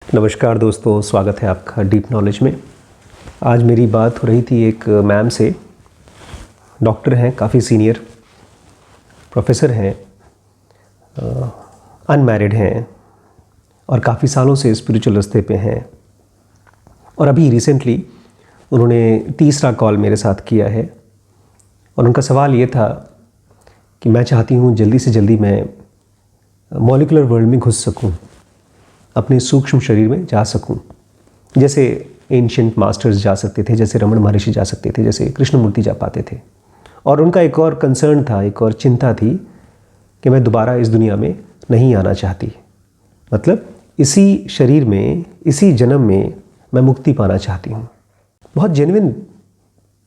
नमस्कार दोस्तों, स्वागत है आपका डीप नॉलेज में। आज मेरी बात हो रही थी एक मैम से। डॉक्टर हैं, काफ़ी सीनियर प्रोफेसर हैं, अनमैरिड हैं और काफ़ी सालों से स्पिरिचुअल रास्ते पे हैं। और अभी रिसेंटली उन्होंने तीसरा कॉल मेरे साथ किया है और उनका सवाल ये था कि मैं चाहती हूँ जल्दी से जल्दी मैं मॉलिक्यूलर वर्ल्ड में घुस सकूँ, अपने सूक्ष्म शरीर में जा सकूं, जैसे एंशिएंट मास्टर्स जा सकते थे, जैसे रमण महर्षि जा सकते थे, जैसे कृष्णमूर्ति जा पाते थे। और उनका एक और कंसर्न था, एक और चिंता थी कि मैं दोबारा इस दुनिया में नहीं आना चाहती। मतलब इसी शरीर में, इसी जन्म में मैं मुक्ति पाना चाहती हूँ। बहुत जेन्युइन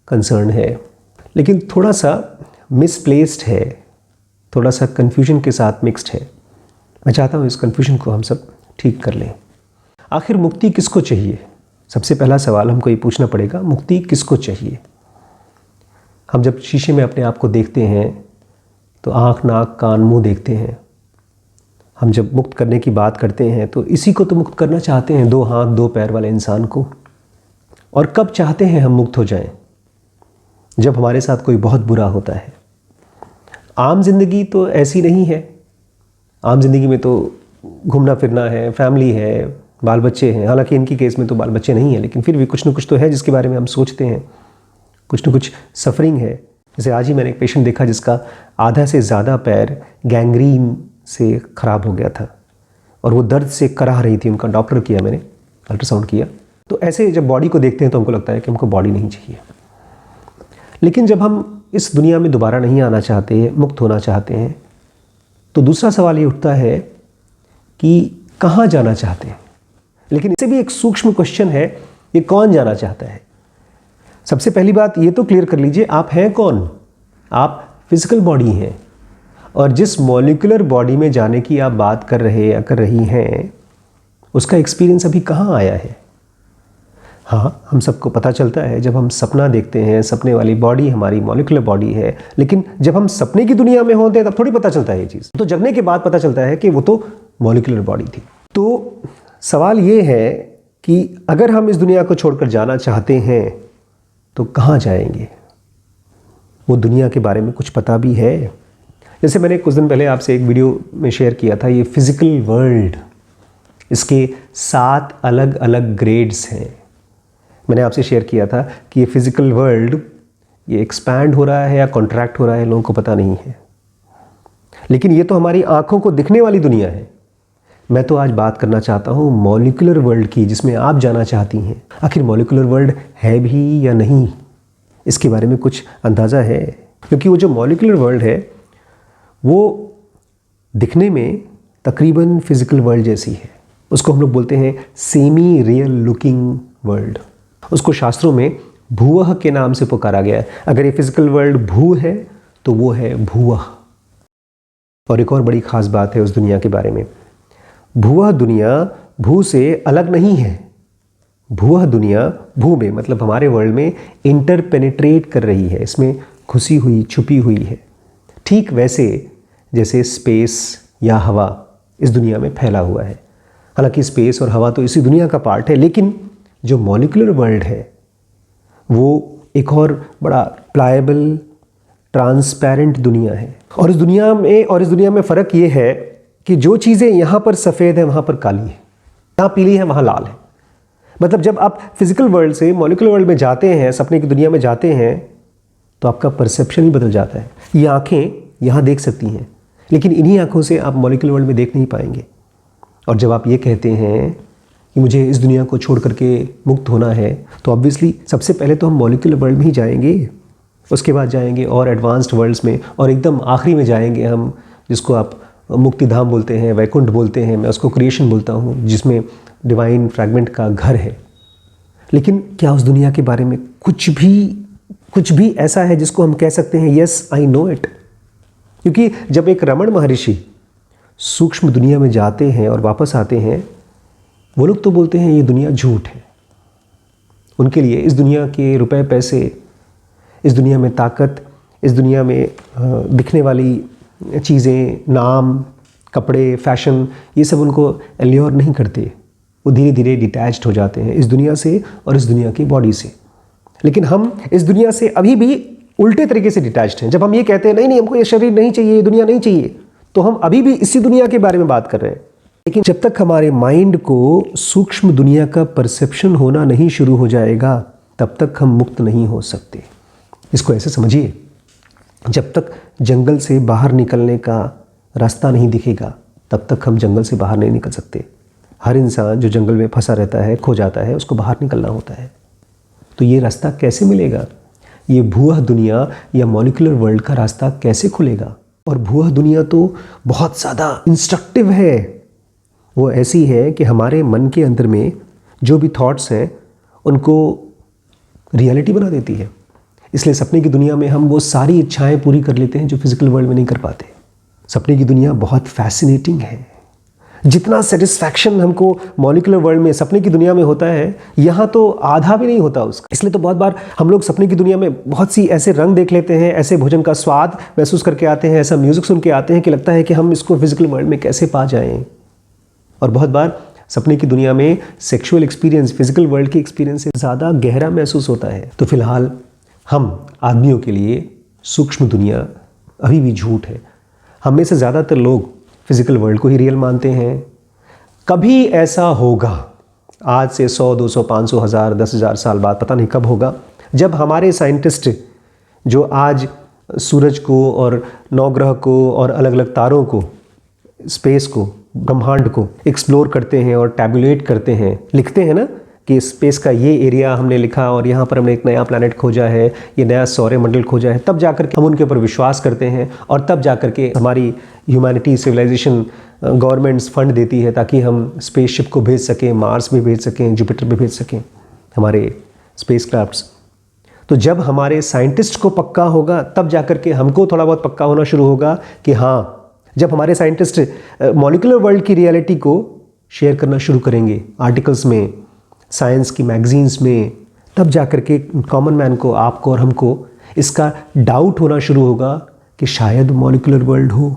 कंसर्न है, लेकिन थोड़ा सा मिसप्लेस्ड है, थोड़ा सा कन्फ्यूजन के साथ मिक्स्ड है। मैं चाहता हूँ इस कन्फ्यूजन को हम सब ठीक कर लें। आखिर मुक्ति किसको चाहिए? सबसे पहला सवाल हमको ये पूछना पड़ेगा, मुक्ति किसको चाहिए? हम जब शीशे में अपने आप को देखते हैं तो आँख, नाक, कान, मुंह देखते हैं। हम जब मुक्त करने की बात करते हैं तो इसी को तो मुक्त करना चाहते हैं, 2 हाथ 2 पैर वाले इंसान को। और कब चाहते हैं हम मुक्त हो जाएं? जब हमारे साथ कोई बहुत बुरा होता है। आम जिंदगी तो ऐसी नहीं है। आम जिंदगी में तो घूमना फिरना है, फैमिली है, बाल बच्चे हैं। हालांकि इनकी केस में तो बाल बच्चे नहीं हैं, लेकिन फिर भी कुछ न कुछ तो है जिसके बारे में हम सोचते हैं। कुछ न कुछ सफरिंग है। जैसे आज ही मैंने एक पेशेंट देखा जिसका आधा से ज़्यादा पैर गैंग्रीन से ख़राब हो गया था और वो दर्द से कराह रही थी। उनका डॉक्टर किया, मैंने अल्ट्रासाउंड किया। तो ऐसे जब बॉडी को देखते हैं तो हमको लगता है कि हमको बॉडी नहीं चाहिए। लेकिन जब हम इस दुनिया में दोबारा नहीं आना चाहते, मुक्त होना चाहते हैं, तो दूसरा सवाल ये उठता है कि कहाँ जाना चाहते हैं। लेकिन इससे भी एक सूक्ष्म क्वेश्चन है, ये कौन जाना चाहता है? सबसे पहली बात ये तो क्लियर कर लीजिए, आप हैं कौन? आप फिजिकल बॉडी हैं। और जिस मॉलिक्यूलर बॉडी में जाने की आप बात कर रहे या कर रही हैं, उसका एक्सपीरियंस अभी कहाँ आया है? हाँ, हम सबको पता चलता है जब हम सपना देखते हैं, सपने वाली बॉडी हमारी मॉलिक्यूलर बॉडी है। लेकिन जब हम सपने की दुनिया में होते हैं तब थोड़ी पता चलता है ये चीज़। तो जगने के बाद पता चलता है कि वो तो मॉलिक्यूलर बॉडी थी। तो सवाल ये है कि अगर हम इस दुनिया को छोड़कर जाना चाहते हैं तो कहाँ जाएंगे? वो दुनिया के बारे में कुछ पता भी है? जैसे मैंने कुछ दिन पहले आपसे एक वीडियो में शेयर किया था, ये फिजिकल वर्ल्ड, इसके 7 अलग अलग ग्रेड्स हैं। मैंने आपसे शेयर किया था कि ये फिजिकल वर्ल्ड ये एक्सपैंड हो रहा है या कॉन्ट्रैक्ट हो रहा है, लोगों को पता नहीं है। लेकिन ये तो हमारी आंखों को दिखने वाली दुनिया है। मैं तो आज बात करना चाहता हूँ मॉलिक्यूलर वर्ल्ड की, जिसमें आप जाना चाहती हैं। आखिर मॉलिक्यूलर वर्ल्ड है भी या नहीं, इसके बारे में कुछ अंदाज़ा है? क्योंकि वो जो मॉलिक्यूलर वर्ल्ड है वो दिखने में तकरीबन फिजिकल वर्ल्ड जैसी है। उसको हम लोग बोलते हैं सेमी रियल लुकिंग वर्ल्ड। उसको शास्त्रों में भूवह के नाम से पुकारा गया है। अगर ये फिजिकल वर्ल्ड भू है तो वो है भूवह। और एक और बड़ी खास बात है उस दुनिया के बारे में, भूवह दुनिया भू से अलग नहीं है। भूवह दुनिया भू में, मतलब हमारे वर्ल्ड में इंटरपेनिट्रेट कर रही है, इसमें घुसी हुई, छुपी हुई है। ठीक वैसे जैसे स्पेस या हवा इस दुनिया में फैला हुआ है। हालांकि स्पेस और हवा तो इसी दुनिया का पार्ट है, लेकिन जो मॉलिक्यूलर वर्ल्ड है वो एक और बड़ा प्लायबल, ट्रांसपेरेंट दुनिया है। और इस दुनिया में फ़र्क ये है कि जो चीज़ें यहाँ पर सफ़ेद हैं वहाँ पर काली है, यहाँ पीली है वहाँ लाल है। मतलब जब आप फिजिकल वर्ल्ड से मॉलिक्यूलर वर्ल्ड में जाते हैं, सपने की दुनिया में जाते हैं, तो आपका परसेप्शन ही बदल जाता है। ये आँखें यहाँ देख सकती हैं, लेकिन इन्हीं आँखों से आप मॉलिक्यूलर वर्ल्ड में देख नहीं पाएंगे। और जब आप ये कहते हैं कि मुझे इस दुनिया को छोड़ करके मुक्त होना है, तो ऑब्वियसली सबसे पहले तो हम मॉलिक्यूलर वर्ल्ड में ही जाएंगे, उसके बाद जाएंगे और एडवांस्ड वर्ल्ड्स में, और एकदम आखिरी में जाएंगे हम, जिसको आप मुक्ति धाम बोलते हैं, वैकुंठ बोलते हैं, मैं उसको क्रिएशन बोलता हूँ, जिसमें डिवाइन फ्रैगमेंट का घर है। लेकिन क्या उस दुनिया के बारे में कुछ भी ऐसा है जिसको हम कह सकते हैं यस आई नो इट? क्योंकि जब एक रमण महर्षि सूक्ष्म दुनिया में जाते हैं और वापस आते हैं, वो लोग तो बोलते हैं ये दुनिया झूठ है। उनके लिए इस दुनिया के रुपए पैसे, इस दुनिया में ताकत, इस दुनिया में दिखने वाली चीज़ें, नाम, कपड़े, फैशन, ये सब उनको एल्योर नहीं करते। वो धीरे धीरे डिटैच्ड हो जाते हैं इस दुनिया से और इस दुनिया की बॉडी से। लेकिन हम इस दुनिया से अभी भी उल्टे तरीके से डिटैच्ड हैं। जब हम ये कहते हैं नहीं नहीं हमको ये शरीर नहीं चाहिए, ये दुनिया नहीं चाहिए, तो हम अभी भी इसी दुनिया के बारे में बात कर रहे हैं। लेकिन जब तक हमारे माइंड को सूक्ष्म दुनिया का परसेप्शन होना नहीं शुरू हो जाएगा, तब तक हम मुक्त नहीं हो सकते। इसको ऐसे समझिए, जब तक जंगल से बाहर निकलने का रास्ता नहीं दिखेगा, तब तक हम जंगल से बाहर नहीं निकल सकते। हर इंसान जो जंगल में फंसा रहता है, खो जाता है, उसको बाहर निकलना होता है। तो ये रास्ता कैसे मिलेगा? ये भूह दुनिया या मॉलिक्यूलर वर्ल्ड का रास्ता कैसे खुलेगा? और भूह दुनिया तो बहुत ज़्यादा इंस्ट्रक्टिव है। वो ऐसी है कि हमारे मन के अंदर में जो भी थॉट्स हैं उनको रियलिटी बना देती है। इसलिए सपने की दुनिया में हम वो सारी इच्छाएं पूरी कर लेते हैं जो फिजिकल वर्ल्ड में नहीं कर पाते। सपने की दुनिया बहुत फैसिनेटिंग है। जितना सेटिस्फैक्शन हमको मॉलिक्यूलर वर्ल्ड में सपने की दुनिया में होता है, यहाँ तो आधा भी नहीं होता उसका। इसलिए तो बहुत बार हम लोग सपने की दुनिया में बहुत सी ऐसे रंग देख लेते हैं, ऐसे भोजन का स्वाद महसूस करके आते हैं, ऐसा म्यूजिक सुन के आते हैं कि लगता है कि हम इसको फिजिकल वर्ल्ड में कैसे पा जाएं। और बहुत बार सपने की दुनिया में सेक्सुअल एक्सपीरियंस फिजिकल वर्ल्ड के एक्सपीरियंस से ज़्यादा गहरा महसूस होता है। तो फिलहाल हम आदमियों के लिए सूक्ष्म दुनिया अभी भी झूठ है। हम में से ज़्यादातर लोग फिजिकल वर्ल्ड को ही रियल मानते हैं। कभी ऐसा होगा, आज से 100, 200, 500, 1000, 10,000 साल बाद, पता नहीं कब होगा, जब हमारे साइंटिस्ट जो आज सूरज को और नवग्रह को और अलग अलग तारों को, स्पेस को, ब्रह्मांड को एक्सप्लोर करते हैं और टैबुलेट करते हैं, लिखते हैं ना कि स्पेस का ये एरिया हमने लिखा और यहाँ पर हमने एक नया प्लैनेट खोजा है, ये नया सौरमंडल खोजा है, तब जाकर के हम उनके ऊपर विश्वास करते हैं और तब जाकर के हमारी ह्यूमैनिटी सिविलाइजेशन गवर्नमेंट्स फंड देती है ताकि हम स्पेसशिप को भेज सकें, मार्स भी भेज सकें, जुपिटर भी भेज सकें हमारे स्पेस क्राफ्ट्स। तो जब हमारे साइंटिस्ट को पक्का होगा, तब जाकर के हमको थोड़ा बहुत पक्का होना शुरू होगा कि हाँ, जब हमारे साइंटिस्ट मॉलिक्यूलर वर्ल्ड की रियलिटी को शेयर करना शुरू करेंगे आर्टिकल्स में, साइंस की मैगजीन्स में, तब जाकर के कॉमन मैन को, आपको और हमको इसका डाउट होना शुरू होगा कि शायद मॉलिक्यूलर वर्ल्ड हो।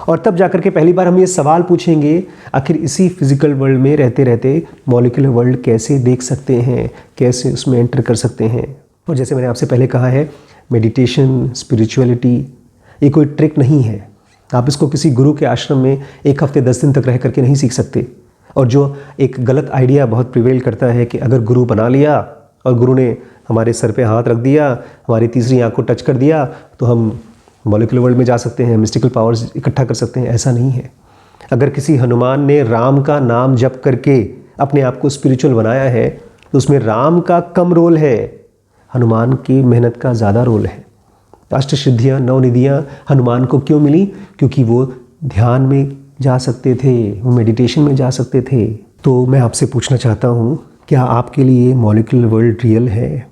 और तब जाकर के पहली बार हम ये सवाल पूछेंगे, आखिर इसी फिजिकल वर्ल्ड में रहते रहते मॉलिक्यूलर वर्ल्ड कैसे देख सकते हैं, कैसे उसमें एंटर कर सकते हैं। और जैसे मैंने आपसे पहले कहा है, मेडिटेशन, स्पिरिचुअलिटी ये कोई ट्रिक नहीं है। आप इसको किसी गुरु के आश्रम में 1 हफ्ते 10 दिन तक रह करके नहीं सीख सकते। और जो एक गलत आइडिया बहुत प्रिवेल करता है कि अगर गुरु बना लिया और गुरु ने हमारे सर पे हाथ रख दिया, हमारी तीसरी आंख को टच कर दिया, तो हम मॉलिक्यूलर वर्ल्ड में जा सकते हैं, मिस्टिकल पावर्स इकट्ठा कर सकते हैं। ऐसा नहीं है। अगर किसी हनुमान ने राम का नाम जप करके अपने आप को स्पिरिचुअल बनाया है, तो उसमें राम का कम रोल है, हनुमान की मेहनत का ज़्यादा रोल है। अष्टसिद्धियाँ, 9 निधियाँ हनुमान को क्यों मिली? क्योंकि वो ध्यान में जा सकते थे, वो मेडिटेशन में जा सकते थे। तो मैं आपसे पूछना चाहता हूँ, क्या आपके लिए मॉलिक्यूलर वर्ल्ड रियल है?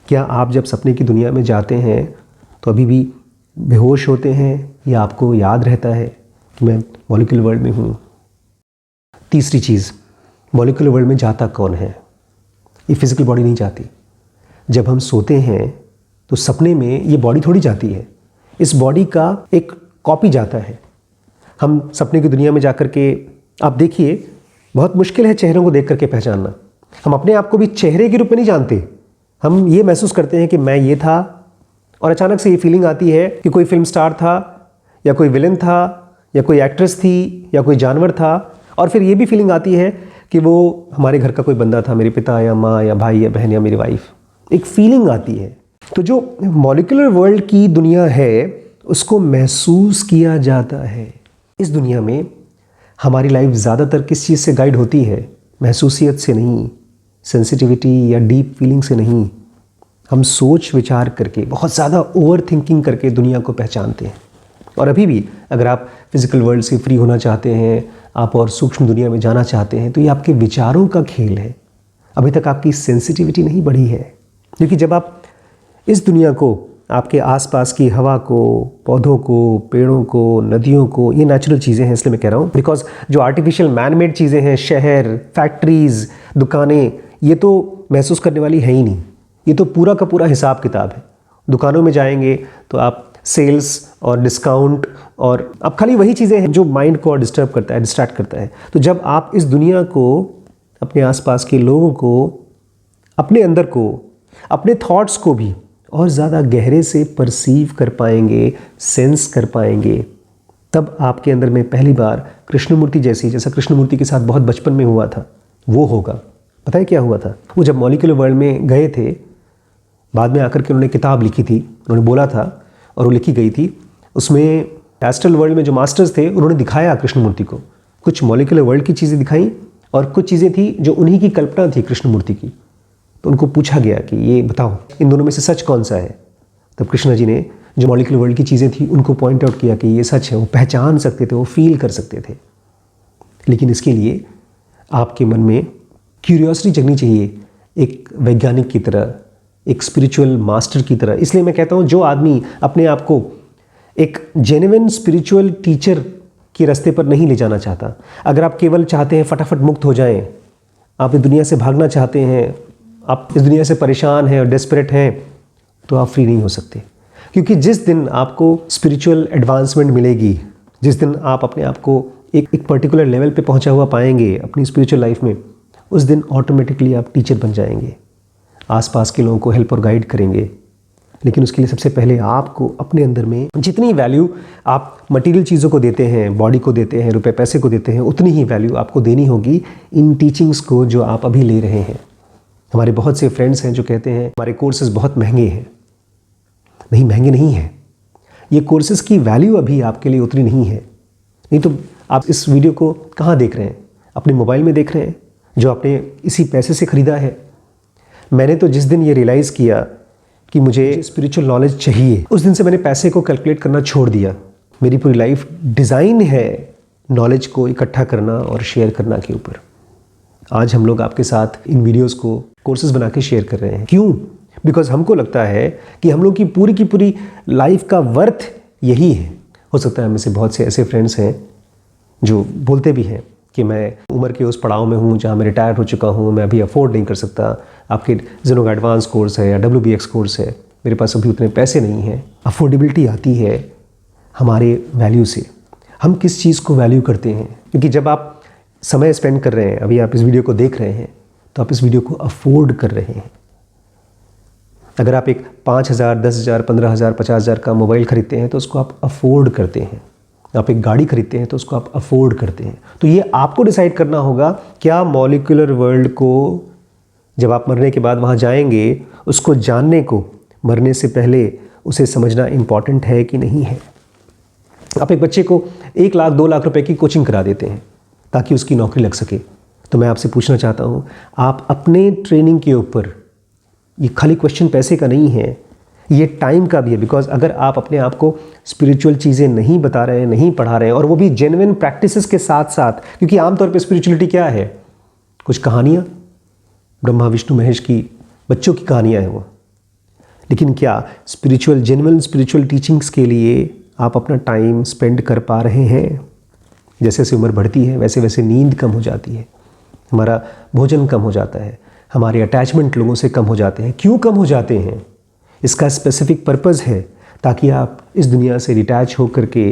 क्या आप जब सपने की दुनिया में जाते हैं तो अभी भी बेहोश होते हैं या आपको याद रहता है कि मैं मॉलिक्यूलर वर्ल्ड में हूँ? तीसरी चीज़, मॉलिक्यूलर वर्ल्ड में जाता कौन है? ये फिजिकल बॉडी नहीं जाती। जब हम सोते हैं तो सपने में ये बॉडी थोड़ी जाती है, इस बॉडी का एक कॉपी जाता है। हम सपने की दुनिया में जाकर के, आप देखिए, बहुत मुश्किल है चेहरों को देख करके पहचानना। हम अपने आप को भी चेहरे के रूप में नहीं जानते। हम ये महसूस करते हैं कि मैं ये था, और अचानक से ये फीलिंग आती है कि कोई फिल्म स्टार था या कोई विलन था या कोई एक्ट्रेस थी या कोई जानवर था, और फिर ये भी फीलिंग आती है कि वो हमारे घर का कोई बंदा था, मेरे पिता या माँ या भाई या बहन या मेरी वाइफ। एक फीलिंग आती है। तो जो मॉलिक्यूलर वर्ल्ड की दुनिया है उसको महसूस किया जाता है। इस दुनिया में हमारी लाइफ ज़्यादातर किस चीज़ से गाइड होती है? महसूसियत से नहीं, सेंसिटिविटी या डीप फीलिंग से नहीं। हम सोच विचार करके, बहुत ज़्यादा ओवर थिंकिंग करके दुनिया को पहचानते हैं। और अभी भी अगर आप फिजिकल वर्ल्ड से फ्री होना चाहते हैं, आप और सूक्ष्म दुनिया में जाना चाहते हैं, तो ये आपके विचारों का खेल है। अभी तक आपकी सेंसिटिविटी नहीं बढ़ी है, क्योंकि जब आप इस दुनिया को, आपके आसपास की हवा को, पौधों को, पेड़ों को, नदियों को, ये नेचुरल चीज़ें हैं इसलिए मैं कह रहा हूँ, बिकॉज जो आर्टिफिशियल मैन मेड चीज़ें हैं, शहर, फैक्ट्रीज़, दुकानें, ये तो महसूस करने वाली है ही नहीं। ये तो पूरा का पूरा हिसाब किताब है। दुकानों में जाएंगे तो आप सेल्स और डिस्काउंट, और अब खाली वही चीज़ें हैं जो माइंड को और डिस्टर्ब करता है, डिस्ट्रैक्ट करता है। तो जब आप इस दुनिया को, अपने आसपास के लोगों को, अपने अंदर को, अपने थॉट्स को भी और ज़्यादा गहरे से परसीव कर पाएंगे, सेंस कर पाएंगे, तब आपके अंदर में पहली बार कृष्णमूर्ति जैसा कृष्णमूर्ति के साथ बहुत बचपन में हुआ था, वो होगा। पता है क्या हुआ था? वो जब मॉलिक्यूलर वर्ल्ड में गए थे, बाद में आकर के उन्होंने किताब लिखी थी, उन्होंने बोला था और वो लिखी गई थी, उसमें एस्ट्रल वर्ल्ड में जो मास्टर्स थे उन्होंने दिखाया कृष्णमूर्ति को, कुछ मॉलिक्यूलर वर्ल्ड की चीज़ें दिखाई और कुछ चीज़ें थी जो उन्हीं की कल्पना थी कृष्णमूर्ति की। तो उनको पूछा गया कि ये बताओ इन दोनों में से सच कौन सा है। तब कृष्णा जी ने जो मॉलिक्यूलर वर्ल्ड की चीज़ें थी उनको पॉइंट आउट किया कि ये सच है, वो पहचान सकते थे, वो फील कर सकते थे। लेकिन इसके लिए आपके मन में क्यूरियोसिटी जगनी चाहिए, एक वैज्ञानिक की तरह, एक स्पिरिचुअल मास्टर की तरह। इसलिए मैं कहता हूँ जो आदमी अपने आप को एक जेन्युइन स्पिरिचुअल टीचर के रास्ते पर नहीं ले जाना चाहता, अगर आप केवल चाहते हैं फटाफट मुक्त हो जाएं, आप इस दुनिया से भागना चाहते हैं, आप इस दुनिया से परेशान हैं और डेस्परेट हैं, तो आप फ्री नहीं हो सकते। क्योंकि जिस दिन आपको स्पिरिचुअल एडवांसमेंट मिलेगी, जिस दिन आप अपने आप को एक पर्टिकुलर लेवल पे पहुंचा हुआ पाएंगे अपनी स्पिरिचुअल लाइफ में, उस दिन ऑटोमेटिकली आप टीचर बन जाएंगे, आसपास के लोगों को हेल्प और गाइड करेंगे। लेकिन उसके लिए सबसे पहले आपको अपने अंदर में जितनी वैल्यू आप मटेरियल चीज़ों को देते हैं, बॉडी को देते हैं, रुपए पैसे को देते हैं, उतनी ही वैल्यू आपको देनी होगी इन टीचिंग्स को जो आप अभी ले रहे हैं। हमारे बहुत से फ्रेंड्स हैं जो कहते हैं हमारे कोर्सेज बहुत महंगे हैं। नहीं, महंगे नहीं हैं, ये कोर्सेज की वैल्यू अभी आपके लिए उतनी नहीं है। नहीं तो आप इस वीडियो को कहाँ देख रहे हैं? अपने मोबाइल में देख रहे हैं, जो आपने इसी पैसे से ख़रीदा है। मैंने तो जिस दिन ये रियलाइज़ किया कि मुझे स्पिरिचुअल नॉलेज चाहिए, उस दिन से मैंने पैसे को कैलकुलेट करना छोड़ दिया। मेरी पूरी लाइफ डिज़ाइन है नॉलेज को इकट्ठा करना और शेयर करना के ऊपर। आज हम लोग आपके साथ इन वीडियोस को कोर्सेज बना के शेयर कर रहे हैं। क्यों? बिकॉज हमको लगता है कि हम लोग की पूरी लाइफ का वर्थ यही है। हो सकता है हमें से बहुत से ऐसे फ्रेंड्स हैं जो बोलते भी हैं कि मैं उम्र के उस पड़ाव में हूँ जहाँ मैं रिटायर हो चुका हूँ, मैं अभी अफोर्ड नहीं कर सकता। आपके जिनों का एडवांस कोर्स है या WBX कोर्स है, मेरे पास अभी उतने पैसे नहीं हैं। अफोर्डेबिलिटी आती है हमारे वैल्यू से, हम किस चीज़ को वैल्यू करते हैं। क्योंकि जब आप समय स्पेंड कर रहे हैं, अभी आप इस वीडियो को देख रहे हैं, तो आप इस वीडियो को अफोर्ड कर रहे हैं। अगर आप एक 5,000, 10,000, 15,000, 50,000 का मोबाइल खरीदते हैं तो उसको आप अफोर्ड करते हैं। आप एक गाड़ी खरीदते हैं तो उसको आप अफोर्ड करते हैं। तो ये आपको डिसाइड करना होगा, क्या मॉलिक्यूलर वर्ल्ड को जब आप मरने के बाद वहाँ जाएंगे, उसको जानने को मरने से पहले उसे समझना इम्पॉर्टेंट है कि नहीं है। आप एक बच्चे को 1 लाख 2 लाख रुपए की कोचिंग करा देते हैं ताकि उसकी नौकरी लग सके। तो मैं आपसे पूछना चाहता हूँ, आप अपने ट्रेनिंग के ऊपर, ये खाली क्वेश्चन पैसे का नहीं है, ये टाइम का भी है। बिकॉज अगर आप अपने आप को स्पिरिचुअल चीज़ें नहीं बता रहे हैं, नहीं पढ़ा रहे हैं, और वो भी जेन्युइन प्रैक्टिसेस के साथ साथ, क्योंकि आमतौर पे स्पिरिचुअलिटी क्या है? कुछ कहानियाँ, ब्रह्मा विष्णु महेश की बच्चों की कहानियाँ हैं वो। लेकिन क्या स्पिरिचुअल, जेन्युइन स्पिरिचुअल टीचिंग्स के लिए आप अपना टाइम स्पेंड कर पा रहे हैं? जैसे जैसे उम्र बढ़ती है वैसे वैसे नींद कम हो जाती है, हमारा भोजन कम हो जाता है, हमारे अटैचमेंट लोगों से कम हो जाते हैं। क्यों कम हो जाते हैं? इसका स्पेसिफिक पर्पज़ है ताकि आप इस दुनिया से डिटैच होकर के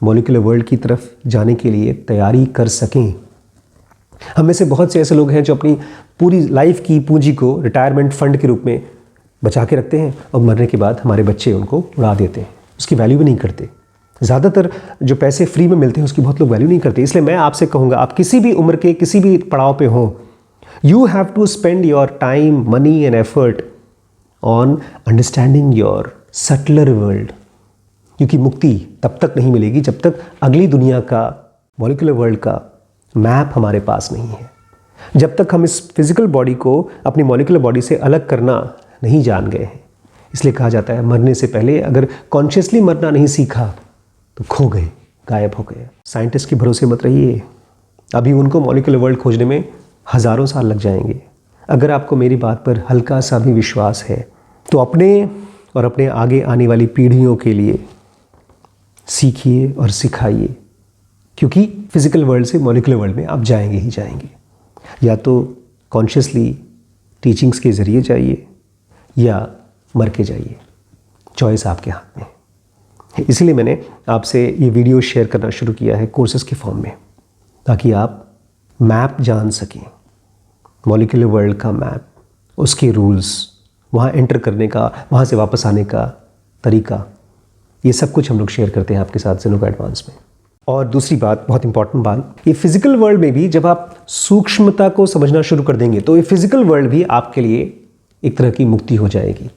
मॉलिक्यूलर वर्ल्ड की तरफ जाने के लिए तैयारी कर सकें। हम में से बहुत से ऐसे लोग हैं जो अपनी पूरी लाइफ की पूंजी को रिटायरमेंट फंड के रूप में बचा के रखते हैं और मरने के बाद हमारे बच्चे उनको उड़ा देते हैं, उसकी वैल्यू भी नहीं करते। ज़्यादातर जो पैसे फ्री में मिलते हैं उसकी बहुत लोग वैल्यू नहीं करते। इसलिए मैं आपसे कहूँगा, आप किसी भी उम्र के किसी भी पड़ाव पे हों, you have to spend your time, money and effort on understanding your subtler world. क्योंकि मुक्ति तब तक नहीं मिलेगी जब तक अगली दुनिया का, मॉलिक्यूलर वर्ल्ड का मैप हमारे पास नहीं है। जब तक हम इस फिजिकल बॉडी को अपनी मॉलिक्यूलर बॉडी से अलग करना नहीं जान गए हैं। इसलिए कहा जाता है मरने से पहले अगर कॉन्शियसली मरना नहीं सीखा तो खो गए, गायब हो गए। साइंटिस्ट के भरोसे मत रहिए, अभी उनको मॉलिक्यूलर वर्ल्ड खोजने में हज़ारों साल लग जाएंगे। अगर आपको मेरी बात पर हल्का सा भी विश्वास है तो अपने और अपने आगे आने वाली पीढ़ियों के लिए सीखिए और सिखाइए। क्योंकि फिजिकल वर्ल्ड से मॉलिक्यूलर वर्ल्ड में आप जाएंगे ही जाएंगे। या तो कॉन्शियसली टीचिंग्स के ज़रिए जाइए या मर के जाइए, चॉइस आपके हाथ में। इसीलिए मैंने आपसे ये वीडियो शेयर करना शुरू किया है कोर्सेज़ के फॉर्म में, ताकि आप मैप जान सकें, मॉलिक्यूलर वर्ल्ड का मैप, उसके रूल्स, वहाँ एंटर करने का, वहाँ से वापस आने का तरीका, ये सब कुछ हम लोग शेयर करते हैं आपके साथ ज़ेनोका एडवांस में। और दूसरी बात, बहुत इंपॉर्टेंट बात, ये फिजिकल वर्ल्ड में भी जब आप सूक्ष्मता को समझना शुरू कर देंगे तो ये फिजिकल वर्ल्ड भी आपके लिए एक तरह की मुक्ति हो जाएगी।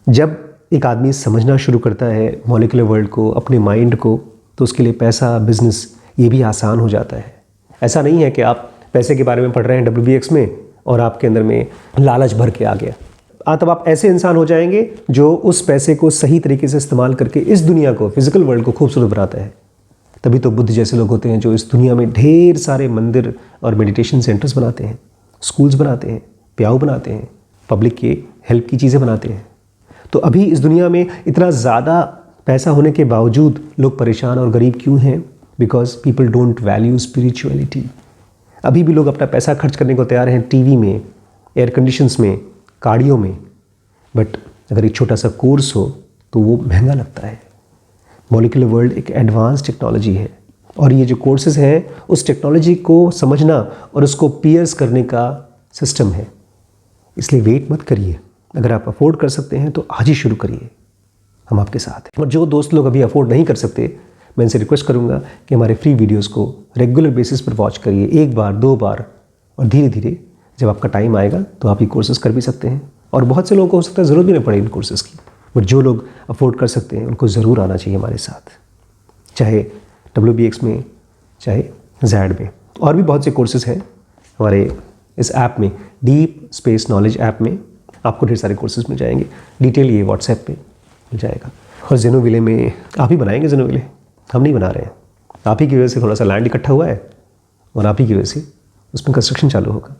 जब एक आदमी समझना शुरू करता है मॉलिक्यूलर वर्ल्ड को, अपने माइंड को, तो उसके लिए पैसा, बिजनेस, ये भी आसान हो जाता है। ऐसा नहीं है कि आप पैसे के बारे में पढ़ रहे हैं WBX में और आपके अंदर में लालच भर के आ गया। तब आप ऐसे इंसान हो जाएंगे जो उस पैसे को सही तरीके से इस्तेमाल करके इस दुनिया को, फिजिकल वर्ल्ड को खूबसूरत बनाता है। तभी तो बुद्ध जैसे लोग होते हैं जो इस दुनिया में ढेर सारे मंदिर और मेडिटेशन सेंटर्स बनाते हैं, स्कूल्स बनाते हैं, प्याऊ बनाते हैं, पब्लिक के हेल्प की चीज़ें बनाते हैं। तो अभी इस दुनिया में इतना ज़्यादा पैसा होने के बावजूद लोग परेशान और गरीब क्यों हैं? Because people don't value spirituality. अभी भी लोग अपना पैसा खर्च करने को तैयार हैं टीवी में, एयर कंडीशंस में, गाड़ियों में, बट अगर एक छोटा सा कोर्स हो तो वो महंगा लगता है। मॉलिक्यूलर वर्ल्ड एक एडवांस टेक्नोलॉजी है और ये जो कोर्सेज हैं उस टेक्नोलॉजी को समझना और उसको पियर्स करने का सिस्टम है। इसलिए वेट मत करिए, अगर आप अफोर्ड कर सकते हैं तो आज ही शुरू करिए, हम आपके साथ हैं। और जो दोस्त लोग अभी अफोर्ड नहीं कर सकते, मैं इनसे रिक्वेस्ट करूंगा कि हमारे फ्री वीडियोस को रेगुलर बेसिस पर वॉच करिए, 1 बार 2 बार, और धीरे धीरे जब आपका टाइम आएगा तो आप ये कोर्सेज कर भी सकते हैं। और बहुत से लोगों को हो सकता है ज़रूरत भी नहीं पड़े इन कोर्सेज़ की, बट जो लोग अफोर्ड कर सकते हैं उनको ज़रूर आना चाहिए हमारे साथ, चाहे WBX में, चाहे ZAD में। और भी बहुत से कोर्सेज़ हैं हमारे इस ऐप में, डीप स्पेस नॉलेज ऐप में आपको ढेर सारे कोर्सेज मिल जाएंगे। डिटेल ये WhatsApp पे मिल जाएगा। और ज़ेनोविले में आप ही बनाएंगे, ज़ेनोविले हम नहीं बना रहे हैं। आप ही की वजह से थोड़ा सा लैंड इकट्ठा हुआ है और आप ही की वजह से उसमें कंस्ट्रक्शन चालू होगा।